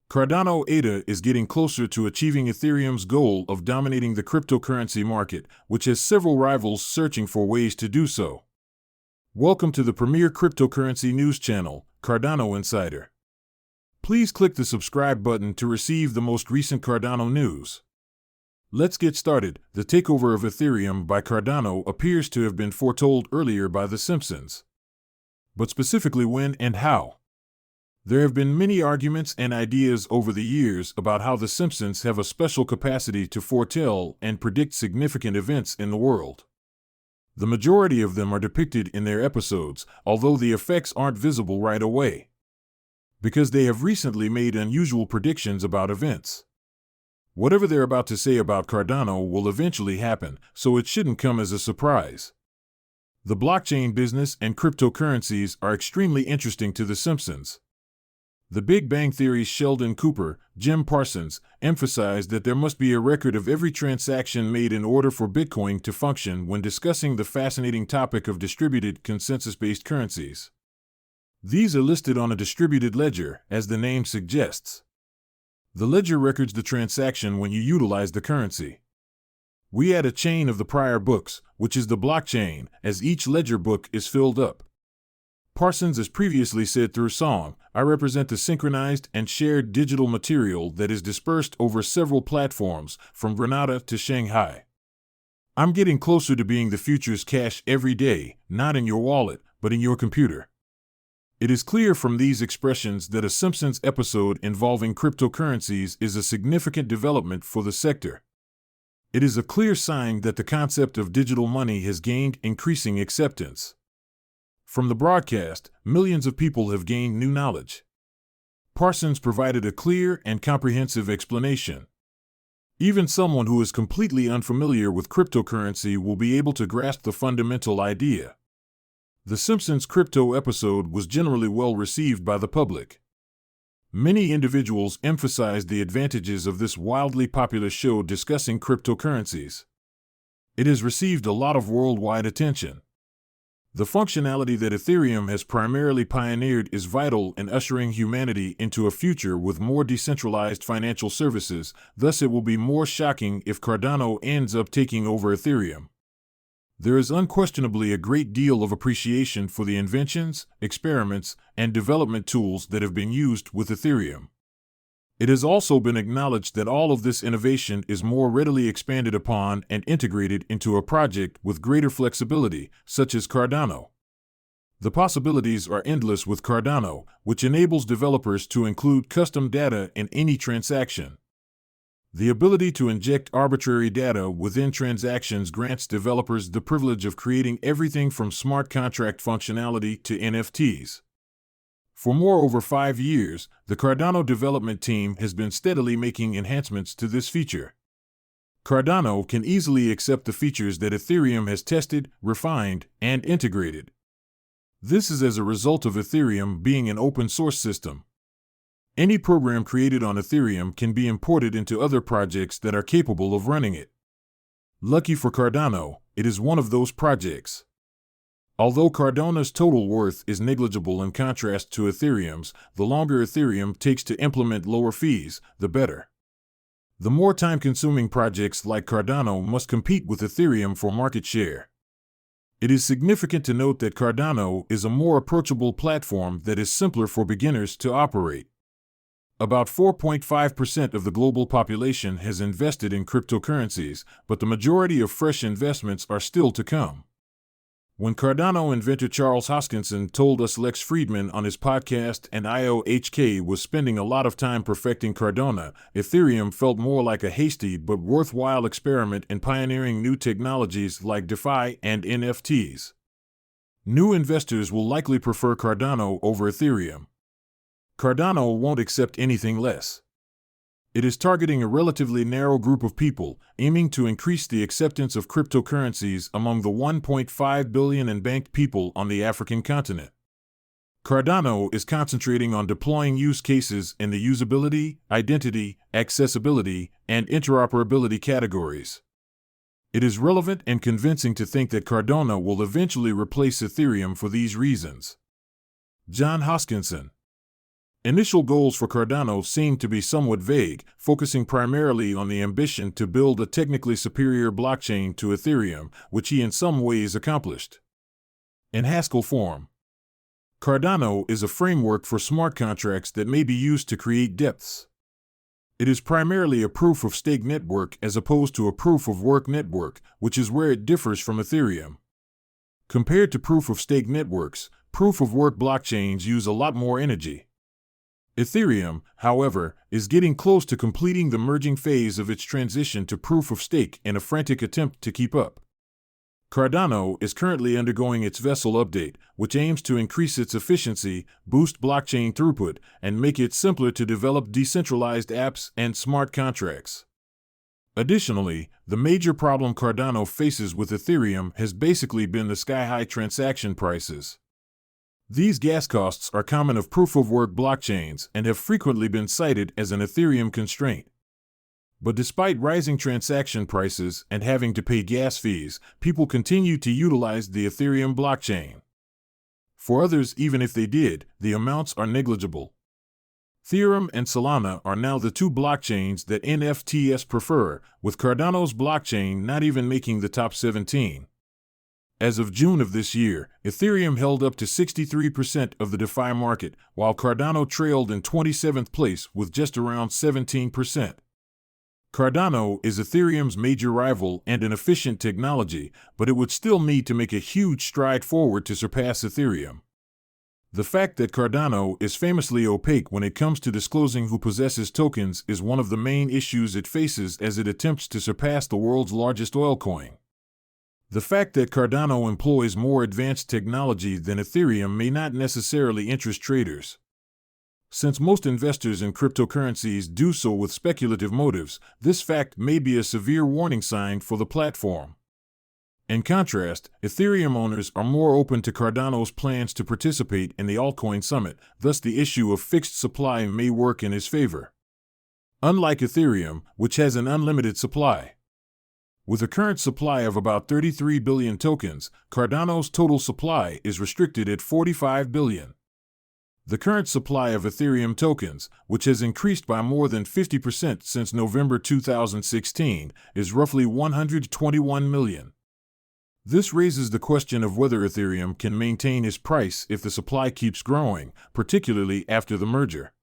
Cardano ADA is getting closer to achieving Ethereum's goal of dominating the cryptocurrency market, which has several rivals searching for ways to do so. Welcome to the premier cryptocurrency news channel, Cardano Insider. Please click the subscribe button to receive the most recent Cardano news. Let's get started. The takeover of Ethereum by Cardano appears to have been foretold earlier by The Simpsons. But specifically when and how? There have been many arguments and ideas over the years about how The Simpsons have a special capacity to foretell and predict significant events in the world. The majority of them are depicted in their episodes, although the effects aren't visible right away, because they have recently made unusual predictions about events. Whatever they're about to say about Cardano will eventually happen, so it shouldn't come as a surprise. The blockchain business and cryptocurrencies are extremely interesting to The Simpsons. The Big Bang Theory's Sheldon Cooper, Jim Parsons, emphasized that there must be a record of every transaction made in order for Bitcoin to function when discussing the fascinating topic of distributed consensus-based currencies. These are listed on a distributed ledger, as the name suggests. The ledger records the transaction when you utilize the currency. We add a chain of the prior books, which is the blockchain, as each ledger book is filled up. Parsons has previously said through song, "I represent the synchronized and shared digital material that is dispersed over several platforms, from Grenada to Shanghai. I'm getting closer to being the future's cash every day, not in your wallet, but in your computer." It is clear from these expressions that a Simpsons episode involving cryptocurrencies is a significant development for the sector. It is a clear sign that the concept of digital money has gained increasing acceptance. From the broadcast, millions of people have gained new knowledge. Parsons provided a clear and comprehensive explanation. Even someone who is completely unfamiliar with cryptocurrency will be able to grasp the fundamental idea. The Simpsons crypto episode was generally well received by the public. Many individuals emphasized the advantages of this wildly popular show discussing cryptocurrencies. It has received a lot of worldwide attention. The functionality that Ethereum has primarily pioneered is vital in ushering humanity into a future with more decentralized financial services, thus it will be more shocking if Cardano ends up taking over Ethereum. There is unquestionably a great deal of appreciation for the inventions, experiments, and development tools that have been used with Ethereum. It has also been acknowledged that all of this innovation is more readily expanded upon and integrated into a project with greater flexibility, such as Cardano. The possibilities are endless with Cardano, which enables developers to include custom data in any transaction. The ability to inject arbitrary data within transactions grants developers the privilege of creating everything from smart contract functionality to NFTs. For more over 5 years, the Cardano development team has been steadily making enhancements to this feature. Cardano can easily accept the features that Ethereum has tested, refined, and integrated. This is as a result of Ethereum being an open-source system. Any program created on Ethereum can be imported into other projects that are capable of running it. Lucky for Cardano, it is one of those projects. Although Cardano's total worth is negligible in contrast to Ethereum's, the longer Ethereum takes to implement lower fees, the better. The more time-consuming projects like Cardano must compete with Ethereum for market share. It is significant to note that Cardano is a more approachable platform that is simpler for beginners to operate. About 4.5% of the global population has invested in cryptocurrencies, but the majority of fresh investments are still to come. When Cardano inventor Charles Hoskinson told us Lex Friedman on his podcast and IOHK was spending a lot of time perfecting Cardano, Ethereum felt more like a hasty but worthwhile experiment in pioneering new technologies like DeFi and NFTs. New investors will likely prefer Cardano over Ethereum. Cardano won't accept anything less. It is targeting a relatively narrow group of people, aiming to increase the acceptance of cryptocurrencies among the 1.5 billion unbanked people on the African continent. Cardano is concentrating on deploying use cases in the usability, identity, accessibility, and interoperability categories. It is relevant and convincing to think that Cardano will eventually replace Ethereum for these reasons. John Hoskinson. Initial goals for Cardano seem to be somewhat vague, focusing primarily on the ambition to build a technically superior blockchain to Ethereum, which he in some ways accomplished. In Haskell form, Cardano is a framework for smart contracts that may be used to create dETHs. It is primarily a proof-of-stake network as opposed to a proof-of-work network, which is where it differs from Ethereum. Compared to proof-of-stake networks, proof-of-work blockchains use a lot more energy. Ethereum, however, is getting close to completing the merging phase of its transition to proof-of-stake in a frantic attempt to keep up. Cardano is currently undergoing its vessel update, which aims to increase its efficiency, boost blockchain throughput, and make it simpler to develop decentralized apps and smart contracts. Additionally, the major problem Cardano faces with Ethereum has basically been the sky-high transaction prices. These gas costs are common of proof-of-work blockchains and have frequently been cited as an Ethereum constraint. But despite rising transaction prices and having to pay gas fees, people continue to utilize the Ethereum blockchain. For others, even if they did, the amounts are negligible. Ethereum and Solana are now the two blockchains that NFTs prefer, with Cardano's blockchain not even making the top 17. As of June of this year, Ethereum held up to 63% of the DeFi market, while Cardano trailed in 27th place with just around 17%. Cardano is Ethereum's major rival and an efficient technology, but it would still need to make a huge stride forward to surpass Ethereum. The fact that Cardano is famously opaque when it comes to disclosing who possesses tokens is one of the main issues it faces as it attempts to surpass the world's largest oil coin. The fact that Cardano employs more advanced technology than Ethereum may not necessarily interest traders. Since most investors in cryptocurrencies do so with speculative motives, this fact may be a severe warning sign for the platform. In contrast, Ethereum owners are more open to Cardano's plans to participate in the altcoin summit, thus the issue of fixed supply may work in his favor. Unlike Ethereum, which has an unlimited supply. With a current supply of about 33 billion tokens, Cardano's total supply is restricted at 45 billion. The current supply of Ethereum tokens, which has increased by more than 50% since November 2016, is roughly 121 million. This raises the question of whether Ethereum can maintain its price if the supply keeps growing, particularly after the merger.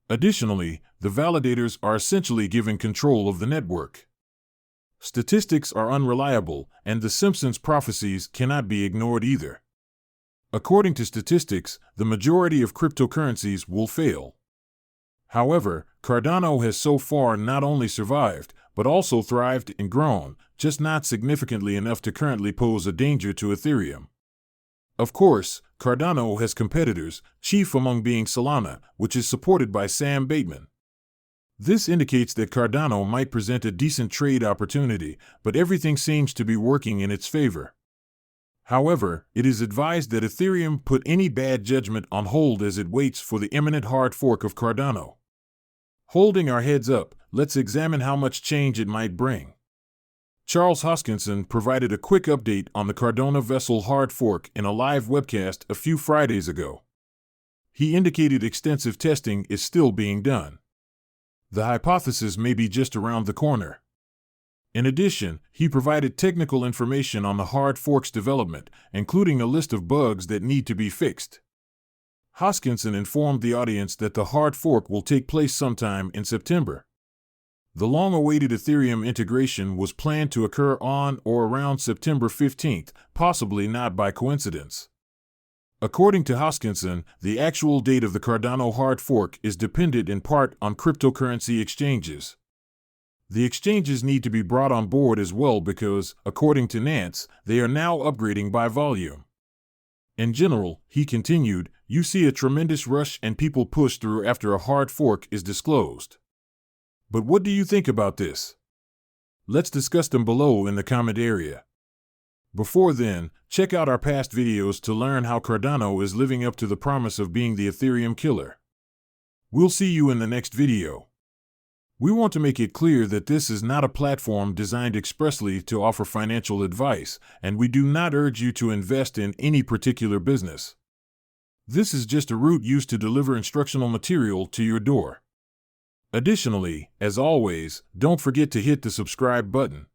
Additionally, the validators are essentially given control of the network. Statistics are unreliable, and the Simpsons prophecies cannot be ignored either. According to statistics, the majority of cryptocurrencies will fail. However, Cardano has so far not only survived, but also thrived and grown, just not significantly enough to currently pose a danger to Ethereum. Of course, Cardano has competitors, chief among being Solana, which is supported by Sam Bateman. This indicates that Cardano might present a decent trade opportunity, but everything seems to be working in its favor. However, it is advised that Ethereum put any bad judgment on hold as it waits for the imminent hard fork of Cardano. Holding our heads up, let's examine how much change it might bring. Charles Hoskinson provided a quick update on the Cardano vessel hard fork in a live webcast a few Fridays ago. He indicated extensive testing is still being done. The hypothesis may be just around the corner. In addition, he provided technical information on the hard fork's development, including a list of bugs that need to be fixed. Hoskinson informed the audience that the hard fork will take place sometime in September. The long-awaited Ethereum integration was planned to occur on or around September 15th, possibly not by coincidence. According to Hoskinson, the actual date of the Cardano hard fork is dependent in part on cryptocurrency exchanges. The exchanges need to be brought on board as well because, according to Nance, they are now upgrading by volume. In general, he continued, you see a tremendous rush and people push through after a hard fork is disclosed. But what do you think about this? Let's discuss them below in the comment area. Before then, check out our past videos to learn how Cardano is living up to the promise of being the Ethereum killer. We'll see you in the next video. We want to make it clear that this is not a platform designed expressly to offer financial advice, and we do not urge you to invest in any particular business. This is just a route used to deliver instructional material to your door. Additionally, as always, don't forget to hit the subscribe button.